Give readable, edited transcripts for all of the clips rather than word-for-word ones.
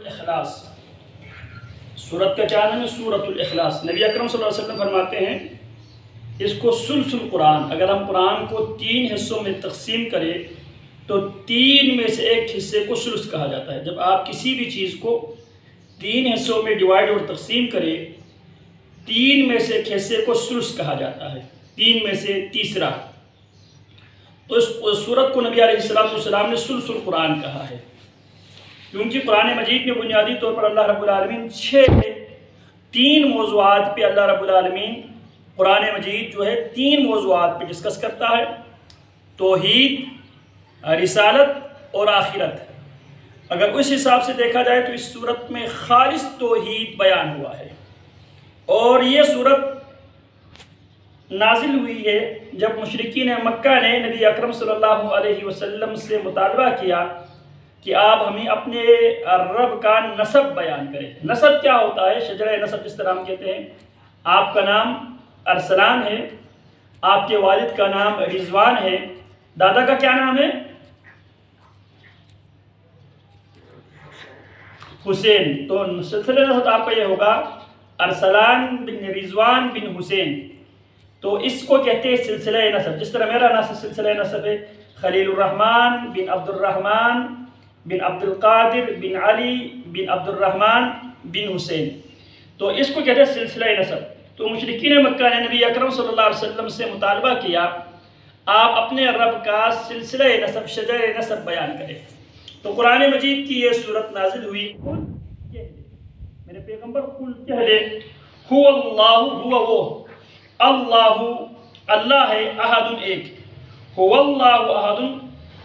الاخلاص، سورت کا کیا نام ہے؟ سورت الاخلاص۔ نبی اکرم صلی اللہ علیہ وسلم فرماتے ہیں اس کو ثلث القرآن، اگر ہم قرآن کو 3 حصوں میں تقسیم کریں تو 3 میں سے 1 حصے کو ثلث کہا جاتا ہے۔ جب آپ کسی بھی چیز کو 3 حصوں میں ڈیوائیڈ اور تقسیم کریں، 3 میں سے 1 حصے کو ثلث کہا جاتا ہے، 3 میں سے تیسرا۔ تو اس سورت کو نبی علیہ السلام نے ثلث القرآن کہا ہے، کیونکہ قرآن مجید میں بنیادی طور پر اللہ رب العالمین 3 موضوعات پہ اللہ رب العالمین قرآن مجید جو ہے 3 موضوعات پہ ڈسکس کرتا ہے: توحید، رسالت اور آخرت۔ اگر اس حساب سے دیکھا جائے تو اس صورت میں خالص توحید بیان ہوا ہے، اور یہ صورت نازل ہوئی ہے جب مشرکین مکہ نے نبی اکرم صلی اللہ علیہ وسلم سے مطالبہ کیا کہ آپ ہمیں اپنے رب کا نسب بیان کریں۔ نسب کیا ہوتا ہے؟ شجرہ نسب جس طرح ہم کہتے ہیں آپ کا نام ارسلان ہے، آپ کے والد کا نام رضوان ہے، دادا کا کیا نام ہے؟ حسین۔ تو سلسلہ نسب آپ کا یہ ہوگا ارسلان بن رضوان بن حسین، تو اس کو کہتے ہیں سلسلہ نسب۔ جس طرح میرا نام سلسلہ نسب ہے خلیل الرحمن بن عبد الرحمن بن عبد القادر بن علی بن عبد الرحمن بن حسین، تو اس کو کہتے ہیں سلسلہ نسب۔ تو مشرکین مکہ نے نبی اکرم صلی اللہ علیہ وسلم سے مطالبہ کیا آپ اپنے رب کا سلسلہ نسب، شجر نسب بیان کریں۔ تو قرآن مجید کی یہ صورت نازل ہوئی، میرے پیغمبر قل کہہ دے هو اللہ، ہوا وہ اللہ، اللہ ہے، احد ایک، هو اللہ احد،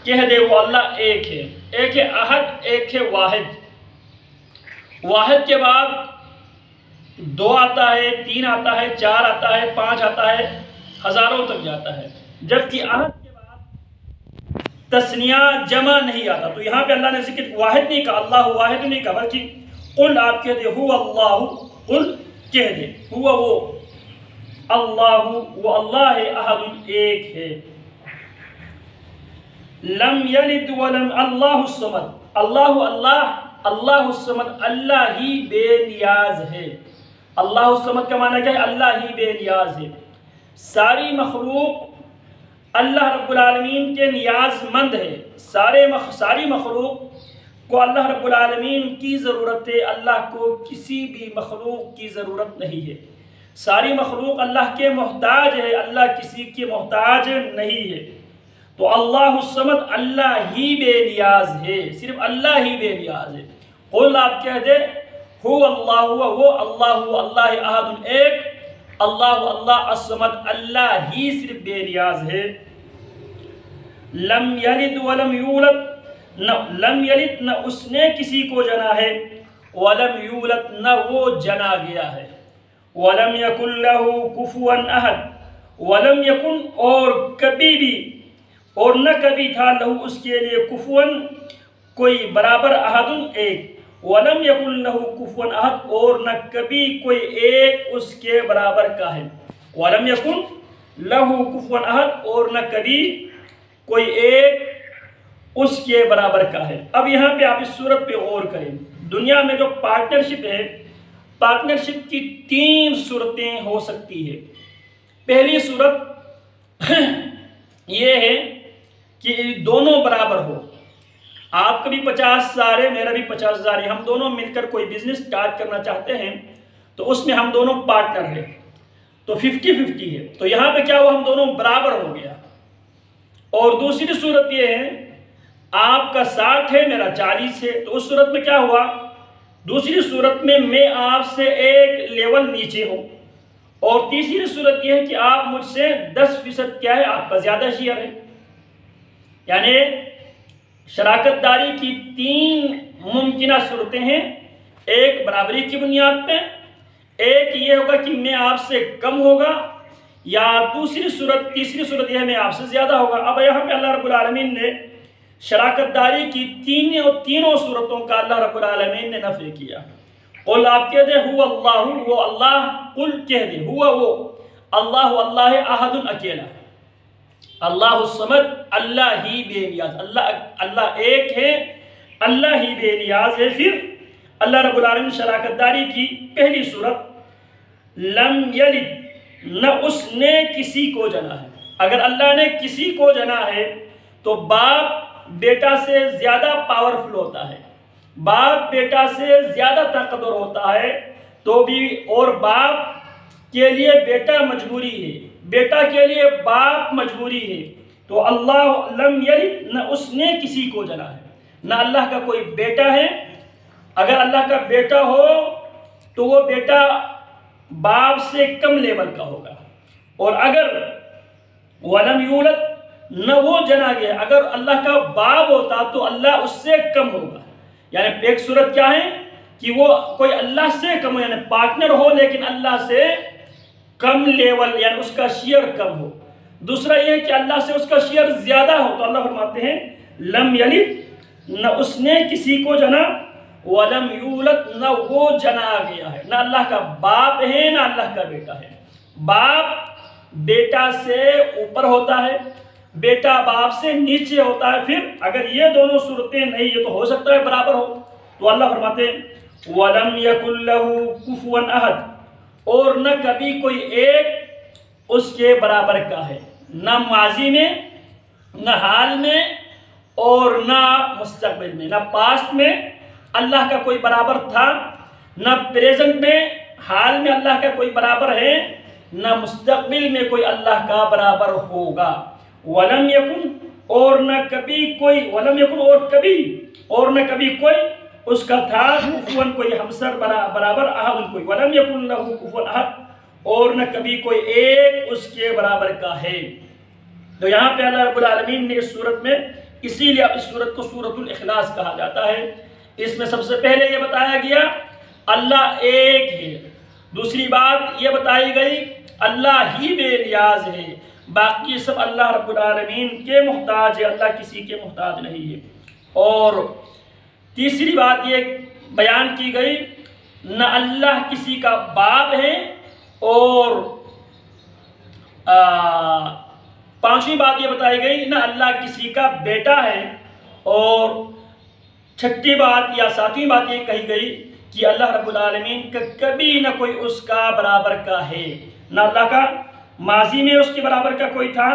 کہہ دے وہ اللہ ایک ہے۔ ایک ہے احد، ایک ہے واحد۔ واحد کے بعد 2 آتا ہے، 3 آتا ہے، 4 آتا ہے، 5 آتا ہے، ہزاروں تک جاتا ہے، جبکہ احد کے بعد تثنیہ جمع نہیں آتا۔ تو یہاں پہ اللہ نے ذکر واحد نہیں کہا، اللہ واحد نہیں کہا، بلکہ قل آپ کہہ دے هو اللہ، قل کہہ دے ہوا وہ اللہ، وہ اللہ ہے، احد ایک ہے، لم یلد ولم، اللہ الصمد، اللہ اللہ الصمد، اللہ ہی بے نیاز ہے۔ اللہ الصمد کا معنی کیا ہے؟ اللہ ہی بے نیاز ہے۔ ساری مخلوق اللہ رب العالمین کے نیاز مند ہے، ساری مخلوق کو اللہ رب العالمین کی ضرورت ہے، اللہ کو کسی بھی مخلوق کی ضرورت نہیں ہے۔ ساری مخلوق اللہ کے محتاج ہے، اللہ کسی کے محتاج نہیں ہے۔ تو اللہ الصمد، اللہ ہی بے نیاز ہے، صرف اللہ ہی بے نیاز ہے۔ قل آپ کہہ دے هو اللہ، وہ اللہ، اللہ احد ایک، اللہ اللہ الصمد، اللہ ہی صرف بے نیاز ہے۔ لم یلد ولم یولد، لم یلد نہ اس نے کسی کو جنا ہے، ولم یولد نہ وہ جنا گیا ہے، ولم یکن لہ کفوا احد، ولم یکن اور کبھی بھی اور نہ کبھی تھا لہو اس کے لیے کفوا کوئی برابر، احد ایک، ولم یکن لہ کفوا احد اور نہ کبھی کوئی ایک اس کے برابر کا ہے، ولم یکن لہ کفوا احد اور نہ کبھی کوئی ایک اس کے برابر کا ہے۔ اب یہاں پہ آپ اس صورت پہ غور کریں، دنیا میں جو پارٹنرشپ ہے، پارٹنرشپ کی 3 صورتیں ہو سکتی ہے۔ پہلی صورت یہ ہے کہ دونوں برابر ہو، آپ کا بھی 50,000 ہے، میرا بھی 50,000 ہے، ہم دونوں مل کر کوئی بزنس اسٹارٹ کرنا چاہتے ہیں، تو اس میں ہم دونوں پارٹنر ہیں، تو 50-50 ہے، تو یہاں پہ کیا ہوا؟ ہم دونوں برابر ہو گیا۔ اور دوسری صورت یہ ہے آپ کا 60 ہے، میرا 40 ہے، تو اس صورت میں کیا ہوا؟ دوسری صورت میں آپ سے ایک لیول نیچے ہوں، اور تیسری صورت یہ ہے کہ آپ مجھ سے 10% کیا ہے؟ آپ کا زیادہ شیئر ہے۔ یعنی شراکت داری کی 3 ممکنہ صورتیں ہیں، ایک برابری کی بنیاد پہ، ایک یہ ہوگا کہ میں آپ سے کم ہوگا، یا تیسری صورت یہ ہے میں آپ سے زیادہ ہوگا۔ اب یہاں پہ اللہ رب العالمین نے شراکت داری کی تینوں صورتوں کا اللہ رب العالمین نے نفی کیا۔ قل آپ کہہ دے ہوا اللہ، وہ اللہ، قل کہہ دے ہوا وہ اللہ، اللہ احد اکیلا، اللہ الصمد، اللہ ہی بے نیاز، اللہ ایک ہے، اللہ ہی بے نیاز ہے۔ پھر اللہ رب العالمین شراکت داری کی پہلی صورت لم یلد، نہ اس نے کسی کو جنا ہے۔ اگر اللہ نے کسی کو جنا ہے تو باپ بیٹا سے زیادہ پاورفل ہوتا ہے، باپ بیٹا سے زیادہ طاقتور ہوتا ہے، تو بھی اور باپ کے لیے بیٹا مجبوری ہے، بیٹا کے لیے باپ مجبوری ہے۔ تو اللہ لم یلد، نہ اس نے کسی کو جنا ہے، نہ اللہ کا کوئی بیٹا ہے۔ اگر اللہ کا بیٹا ہو تو وہ بیٹا باپ سے کم لیول کا ہوگا، اور اگر ولم یولد، نہ وہ جنا گیا، اگر اللہ کا باپ ہوتا تو اللہ اس سے کم ہوگا۔ یعنی ایک صورت کیا ہے کہ وہ کوئی اللہ سے کم ہو، یعنی پارٹنر ہو لیکن اللہ سے کم لیول، یعنی اس کا شیئر کم ہو۔ دوسرا یہ کہ اللہ سے اس کا شیئر زیادہ ہو، تو اللہ فرماتے ہیں لم یلد، نہ اس نے کسی کو جنا، ولم یولد، نہ وہ جنا گیا ہے۔ نہ اللہ کا باپ ہے نہ اللہ کا بیٹا ہے۔ باپ بیٹا سے اوپر ہوتا ہے، بیٹا باپ سے نیچے ہوتا ہے۔ پھر اگر یہ دونوں صورتیں نہیں، یہ تو ہو سکتا ہے برابر ہو، تو اللہ فرماتے ہیں وَلَمْ يَكُنْ لَهُ كُفُوًا أَحَدٌ، اور نہ کبھی کوئی ایک اس کے برابر کا ہے، نہ ماضی میں، نہ حال میں، اور نہ مستقبل میں۔ نہ پاسٹ میں اللہ کا کوئی برابر تھا، نہ پریزنٹ میں حال میں اللہ کا کوئی برابر ہے، نہ مستقبل میں کوئی اللہ کا برابر ہوگا۔ وَلَمْ يَكُنْ، اور نہ کبھی کوئی، وَلَمْ يَكُنْ، اور نہ کبھی کوئی اس کا تھا کفواً کوئی ہمسر برابر، احد کوئی، وَلَمْ يَكُنْ لَهُ كُفُوًا أَحَدٌ، اور نہ کبھی کوئی ایک اس کے برابر کا ہے۔ تو یہاں پہ اللہ رب العالمین نے اس صورت میں، اسی لیے اس صورت کو سورۃ الاخلاص کہا جاتا ہے، اس میں سب سے پہلے یہ بتایا گیا اللہ ایک ہے، دوسری بات یہ بتائی گئی اللہ ہی بے نیاز ہے، باقی سب اللہ رب العالمین کے محتاج ہے، اللہ کسی کے محتاج نہیں ہے۔ اور تیسری بات یہ بیان کی گئی نہ اللہ کسی کا باپ ہے، اور پانچویں بات یہ بتائی گئی نہ اللہ کسی کا بیٹا ہے، اور چھٹی بات یا ساتویں بات یہ کہی گئی کہ اللہ رب العالمین کا کبھی نہ کوئی اس کا برابر کا ہے، نہ اللہ کا ماضی میں اس کے برابر کا کوئی تھا،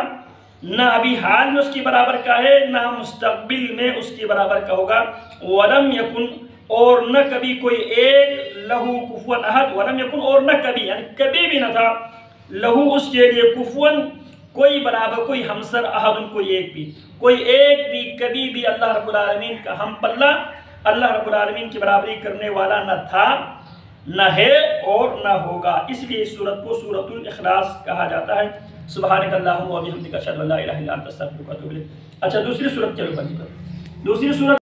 نہ ابھی حال میں اس کی برابر کا ہے، نہ مستقبل میں اس کی برابر کا ہوگا۔ وَلَمْ يَكُنْ، اور نہ کبھی کوئی ایک، لہو کفواً احد، وَلَمْ يَكُنْ، اور نہ کبھی، یعنی کبھی بھی نہ تھا، لہو اس کے لیے، کفواً کوئی برابر، کوئی ہمسر، احد کوئی ایک بھی، کوئی ایک بھی کبھی بھی اللہ رب العالمین کا ہم پلہ، اللہ رب العالمین کی برابری کرنے والا نہ تھا، نہ ہے، اور نہ ہوگا۔ اس لیے اس صورت کو سورۃ الاخلاص کہا جاتا ہے۔ سبحانک اللہم و بحمدک، اشہد ان لا الہ الا انت، استغفرک و اتوب الیک۔ اچھا دوسری صورت چلو بنی، دوسری صورت